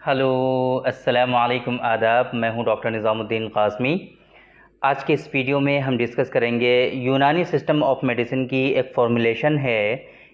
Hello, अस्सलाम वालेकुम, आदाब। मैं हूं डॉक्टर निज़ामुद्दीन क़ासमी। आज के इस वीडियो में हम डिस्कस करेंगे यूनानी सिस्टम ऑफ मेडिसिन की एक फ़ॉर्मुलेशन है,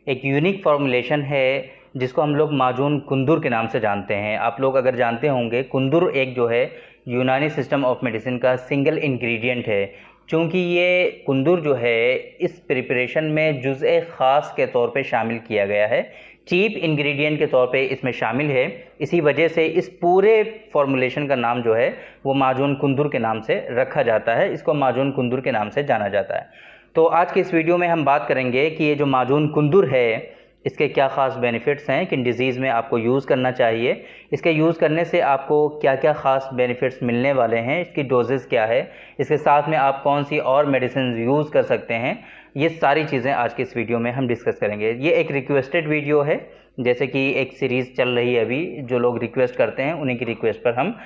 एक यूनिक फ़ॉर्मुलेशन है जिसको हम लोग माजून कुंदुर के नाम से जानते हैं। आप लोग अगर जानते होंगे, कुंदुर एक जो है यूनानी सिस्टम ऑफ मेडिसिन का सिंगल इंग्रेडिएंट है। चूँकि ये कुंदुर जो है इस प्रिपरेशन में जुज़-ए ख़ास के तौर पे शामिल किया गया है, चीप इंग्रेडिएंट के तौर पे इसमें शामिल है। इसी वजह से इस पूरे फॉर्मूलेशन का नाम जो है वो माजून कुंदुर के नाम से रखा जाता है, इसको माजून कुंदुर के नाम से जाना जाता है। तो आज के इस वीडियो में हम बात करेंगे कि ये जो माजून कुंदुर है इसके क्या ख़ास बेनिफिट्स हैं, किन डिज़ीज़ में आपको यूज़ करना चाहिए, इसके यूज़ करने से आपको क्या क्या ख़ास बेनिफिट्स मिलने वाले हैं, इसकी डोजेज़ क्या है, इसके साथ में आप कौन सी और मेडिसिन यूज़ कर सकते हैं। ये सारी चीज़ें आज के इस वीडियो में हम डिस्कस करेंगे। ये एक रिक्वेस्टेड वीडियो है, जैसे कि एक सीरीज़ चल रही है अभी, जो लोग रिक्वेस्ट करते हैं उन्हीं की रिक्वेस्ट पर हम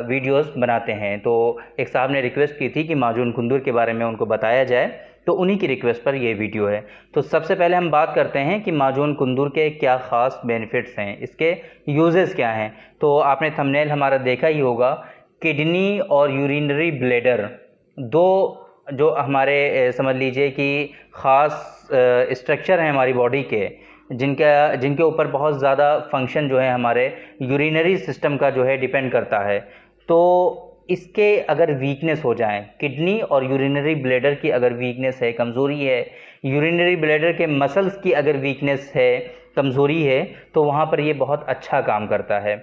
वीडियोस बनाते हैं। तो एक साहब ने रिक्वेस्ट की थी कि माजून कुंदुर के बारे में उनको बताया जाए, तो उन्हीं की रिक्वेस्ट पर ये वीडियो है। तो सबसे पहले हम बात करते हैं कि माजून कुंदुर के क्या ख़ास बेनिफिट्स हैं, इसके यूजेस क्या हैं। तो आपने थंबनेल हमारा देखा ही होगा, किडनी और यूरिनरी ब्लैडर, दो जो हमारे समझ लीजिए कि ख़ास स्ट्रक्चर हैं हमारी बॉडी के, जिनके ऊपर बहुत ज़्यादा फंक्शन जो है हमारे यूरिनरी सिस्टम का जो है डिपेंड करता है। तो इसके अगर वीकनेस हो जाए, किडनी और यूरिनरी ब्लैडर की अगर वीकनेस है, कमज़ोरी है, यूरिनरी ब्लैडर के मसल्स की अगर वीकनेस है, कमज़ोरी है, तो वहाँ पर ये बहुत अच्छा काम करता है।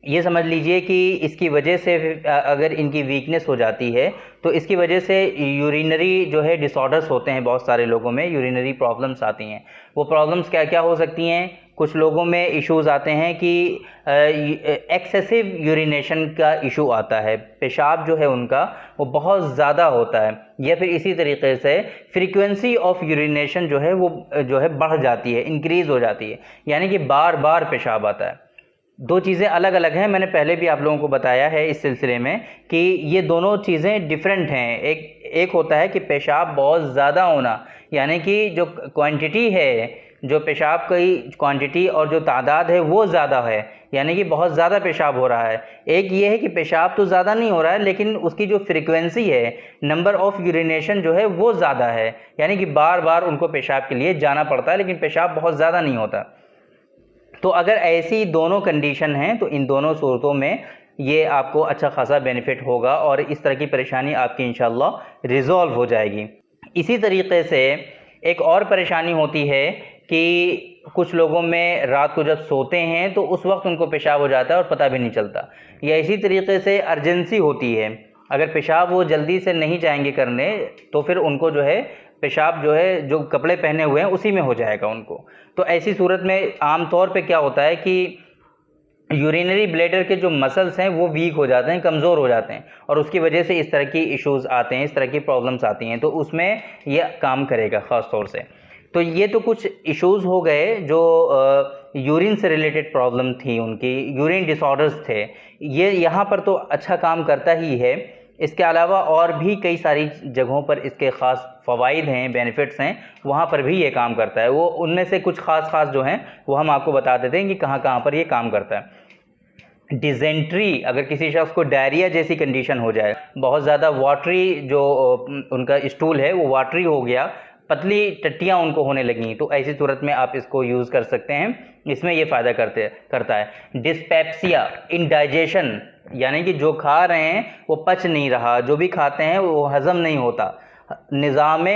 ये समझ लीजिए कि इसकी वजह से अगर इनकी वीकनेस हो जाती है तो इसकी वजह से यूरिनरी जो है डिसऑर्डर्स होते हैं, बहुत सारे लोगों में यूरिनरी प्रॉब्लम्स आती हैं। वो प्रॉब्लम्स क्या क्या हो सकती हैं? कुछ लोगों में इश्यूज़ आते हैं कि एक्सेसिव यूरिनेशन का इशू आता है, पेशाब जो है उनका वो बहुत ज़्यादा होता है, या फिर इसी तरीके से फ्रीक्वेंसी ऑफ यूरिनेशन जो है वो जो है बढ़ जाती है, इंक्रीज़ हो जाती है, यानी कि बार बार पेशाब आता है। दो चीज़ें अलग अलग हैं, मैंने पहले भी आप लोगों को बताया है इस सिलसिले में कि ये दोनों चीज़ें डिफरेंट हैं। एक होता है कि पेशाब बहुत ज़्यादा होना, यानी कि जो क्वांटिटी है, जो पेशाब की क्वांटिटी और जो तादाद है वो ज़्यादा है, यानी कि बहुत ज़्यादा पेशाब हो रहा है। एक ये है कि पेशाब तो ज़्यादा नहीं हो रहा है, लेकिन उसकी जो फ्रीक्वेंसी है, नंबर ऑफ़ यूरिनेशन जो है वो ज़्यादा है, यानी कि बार बार उनको पेशाब के लिए जाना पड़ता है, लेकिन पेशाब बहुत ज़्यादा नहीं होता। तो अगर ऐसी दोनों कंडीशन हैं तो इन दोनों सूरतों में ये आपको अच्छा खासा बेनिफिट होगा और इस तरह की परेशानी आपकी इंशाल्लाह रिज़ॉल्व हो जाएगी। इसी तरीके से एक और परेशानी होती है कि कुछ लोगों में रात को जब सोते हैं तो उस वक्त उनको पेशाब हो जाता है और पता भी नहीं चलता, या इसी तरीके से अर्जेंसी होती है, अगर पेशाब वो जल्दी से नहीं जाएंगे करने तो फिर उनको जो है पेशाब जो है जो कपड़े पहने हुए हैं उसी में हो जाएगा उनको। तो ऐसी सूरत में आम तौर पे क्या होता है कि यूरिनरी ब्लैडर के जो मसल्स हैं वो वीक हो जाते हैं, कमज़ोर हो जाते हैं, और उसकी वजह से इस तरह की इश्यूज़ आते हैं, इस तरह की प्रॉब्लम्स आती हैं, तो उसमें यह काम करेगा ख़ास तौर से। तो ये तो कुछ इश्यूज़ हो गए जो यूरिन से रिलेटेड प्रॉब्लम थी, उनकी यूरिन डिसऑर्डर्स थे, ये यहाँ पर तो अच्छा काम करता ही है। इसके अलावा और भी कई सारी जगहों पर इसके ख़ास फ़वाइद हैं, बेनिफिट्स हैं, वहाँ पर भी ये काम करता है। वो उनमें से कुछ ख़ास जो हैं वो हम आपको बता देते हैं कि कहाँ कहाँ पर ये काम करता है। डिज़ेंट्री, अगर किसी शख्स को डायरिया जैसी कंडीशन हो जाए, बहुत ज़्यादा वाटरी जो उनका स्टूल है वो वाटरी हो गया, पतली टट्टियाँ उनको होने लगीं, तो ऐसी सूरत में आप इसको यूज़ कर सकते हैं, इसमें ये फ़ायदा करता है। डिस्पेप्सिया, इंडाइजेशन, यानी कि जो खा रहे हैं वो पच नहीं रहा, जो भी खाते हैं वो हज़म नहीं होता, निज़ाम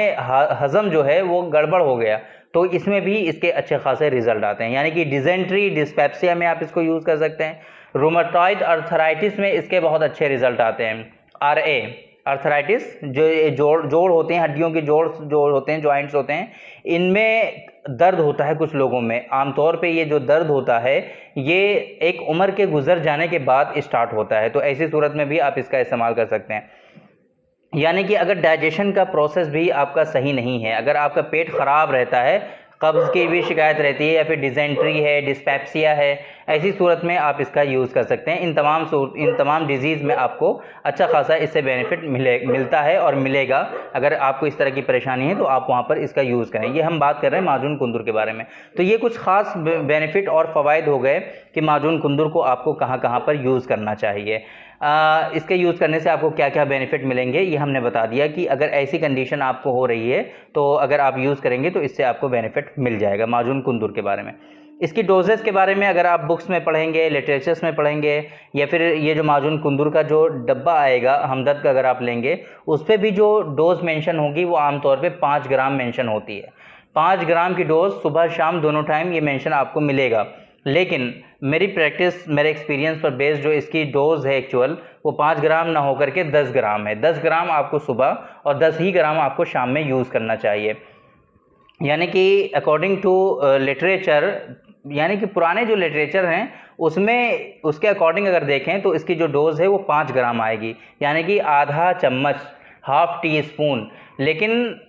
हज़म जो है वो गड़बड़ हो गया, तो इसमें भी इसके अच्छे खासे रिज़ल्ट आते हैं। यानी कि डिज़ेंट्री, डिस्पेप्सिया में आप इसको यूज़ कर सकते हैं। रूमेटॉइड अर्थराइटिस में इसके बहुत अच्छे रिज़ल्ट आते हैं। RA, अर्थराइटिस, जो ये जोड़ होते हैं, हड्डियों के जोड़ होते हैं, जॉइंट्स होते हैं, इनमें दर्द होता है कुछ लोगों में। आमतौर पे ये जो दर्द होता है ये एक उम्र के गुजर जाने के बाद स्टार्ट होता है, तो ऐसी सूरत में भी आप इसका इस्तेमाल कर सकते हैं। यानी कि अगर डाइजेशन का प्रोसेस भी आपका सही नहीं है, अगर आपका पेट ख़राब रहता है, कब्ज़ की भी शिकायत रहती है या फिर डिजेंट्री है, डिस्पेप्सिया है, ऐसी सूरत में आप इसका यूज़ कर सकते हैं। इन तमाम डिजीज़ में आपको अच्छा खासा इससे बेनिफिट मिलता है और मिलेगा। अगर आपको इस तरह की परेशानी है तो आप वहाँ पर इसका यूज़ करें। ये हम बात कर रहे हैं माजून कुंदुर के बारे में। तो ये कुछ ख़ास बेनिफिट और फ़वाइद हो गए कि माजून कुंदुर को आपको कहाँ कहाँ पर यूज़ करना चाहिए। इसके यूज़ करने से आपको क्या क्या बेनिफिट मिलेंगे ये हमने बता दिया कि अगर ऐसी कंडीशन आपको हो रही है तो अगर आप यूज़ करेंगे तो इससे आपको बेनिफिट मिल जाएगा माजून कुंदुर के बारे में। इसकी डोजेस के बारे में अगर आप बुक्स में पढ़ेंगे, लिटरेचर्स में पढ़ेंगे या फिर ये जो माजून कुंदुर का जो डब्बा आएगा हमदर्द का अगर आप लेंगे उस पर भी जो डोज मेंशन होगी वो आमतौर पे 5 ग्राम मेंशन होती है। 5 ग्राम की डोज सुबह शाम दोनों टाइम ये मेंशन आपको मिलेगा। लेकिन मेरी प्रैक्टिस, मेरे एक्सपीरियंस पर बेस्ड जो इसकी डोज़ है एक्चुअल वो 5 ग्राम ना होकर के 10 ग्राम है। 10 ग्राम आपको सुबह और 10 ही ग्राम आपको शाम में यूज़ करना चाहिए। यानी कि अकॉर्डिंग टू लिटरेचर, यानी कि पुराने जो लिटरेचर हैं उसमें उसके अकॉर्डिंग अगर देखें तो इसकी जो डोज़ है वो 5 ग्राम आएगी, यानी कि आधा चम्मच, हाफ टी स्पून। लेकिन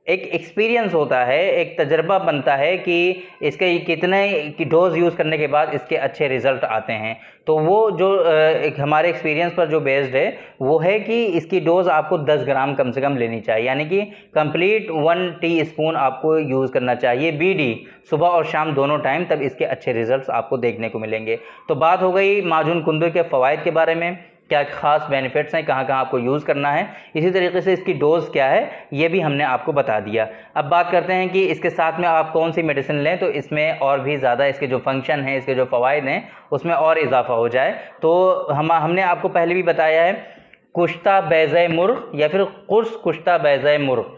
एक एक्सपीरियंस होता है, एक तजर्बा बनता है कि इसके कितने की डोज़ यूज़ करने के बाद इसके अच्छे रिज़ल्ट आते हैं। तो वो जो एक हमारे एक्सपीरियंस पर जो बेस्ड है वो है कि इसकी डोज़ आपको 10 ग्राम कम से कम लेनी चाहिए, यानी कि कंप्लीट 1 टी स्पून आपको यूज़ करना चाहिए बीडी सुबह और शाम दोनों टाइम, तब इसके अच्छे रिज़ल्ट्स आपको देखने को मिलेंगे। तो बात हो गई माजून कुंदुर के फ़वाइद के बारे में, क्या खास बेनिफिट्स हैं, कहाँ कहाँ आपको यूज़ करना है, इसी तरीके से इसकी डोज़ क्या है ये भी हमने आपको बता दिया। अब बात करते हैं कि इसके साथ में आप कौन सी मेडिसिन लें तो इसमें और भी ज़्यादा इसके जो फंक्शन हैं, इसके जो फ़वाइद हैं उसमें और इजाफा हो जाए। तो हमने आपको पहले भी बताया है कुश्ता बैज़े मुर्ग या फिर कुर्स कुश्ता बैज़े मुर्ग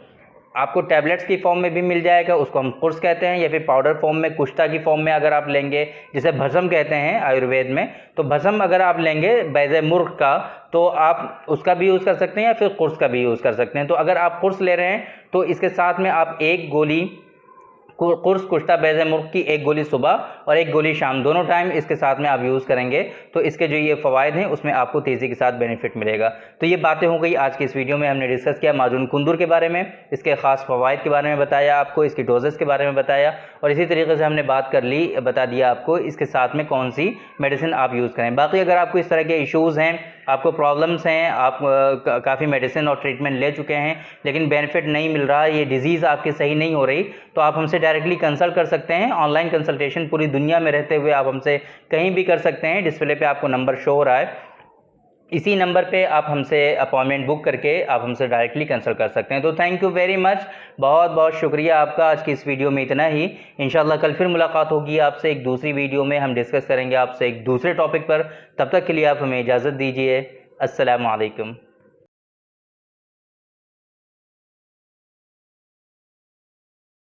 आपको टैबलेट्स की फॉर्म में भी मिल जाएगा, उसको हम कुर्स कहते हैं, या फिर पाउडर फॉर्म में कुश्ता की फॉर्म में अगर आप लेंगे, जिसे भस्म कहते हैं आयुर्वेद में, तो भस्म अगर आप लेंगे बैज़े मुर्ग का तो आप उसका भी यूज़ कर सकते हैं या फिर कुर्स का भी यूज़ कर सकते हैं। तो अगर आप कुर्स ले रहे हैं तो इसके साथ में आप एक गोली कुर्स कुश्ता बैज़े मुर्ग की एक गोली सुबह और एक गोली शाम दोनों टाइम इसके साथ में आप यूज़ करेंगे तो इसके जो ये फ़वाइद हैं उसमें आपको तेज़ी के साथ बेनिफिट मिलेगा। तो ये बातें हो गई आज की इस वीडियो में, हमने डिस्कस किया माजून कुंदुर के बारे में, इसके ख़ास फ़वाइद के बारे में बताया आपको, इसकी डोजेस के बारे में बताया और इसी तरीके से हमने बात कर ली, बता दिया आपको इसके साथ में कौन सी मेडिसिन आप यूज़ करें। बाकी अगर आपको इस तरह के इशूज़ हैं, आपको प्रॉब्लम्स हैं, आप काफ़ी मेडिसिन और ट्रीटमेंट ले चुके हैं लेकिन बेनिफिट नहीं मिल रहा, ये डिज़ीज़ आपकी सही नहीं हो रही, तो आप हमसे डायरेक्टली कंसल्ट कर सकते हैं। ऑनलाइन कंसल्टेशन पूरी दुनिया में रहते हुए आप हमसे कहीं भी कर सकते हैं। डिस्प्ले पे आपको नंबर शो हो रहा है, इसी नंबर पे आप हमसे अपॉइंटमेंट बुक करके आप हमसे डायरेक्टली कंसल्ट कर सकते हैं। तो थैंक यू वेरी मच, बहुत बहुत शुक्रिया आपका। आज की इस वीडियो में इतना ही। इंशाल्लाह कल फिर मुलाकात होगी आपसे एक दूसरी वीडियो में, हम डिस्कस करेंगे आपसे एक दूसरे टॉपिक पर। तब तक के लिए आप हमें इजाज़त दीजिए। अस्सलामु अलैकुम।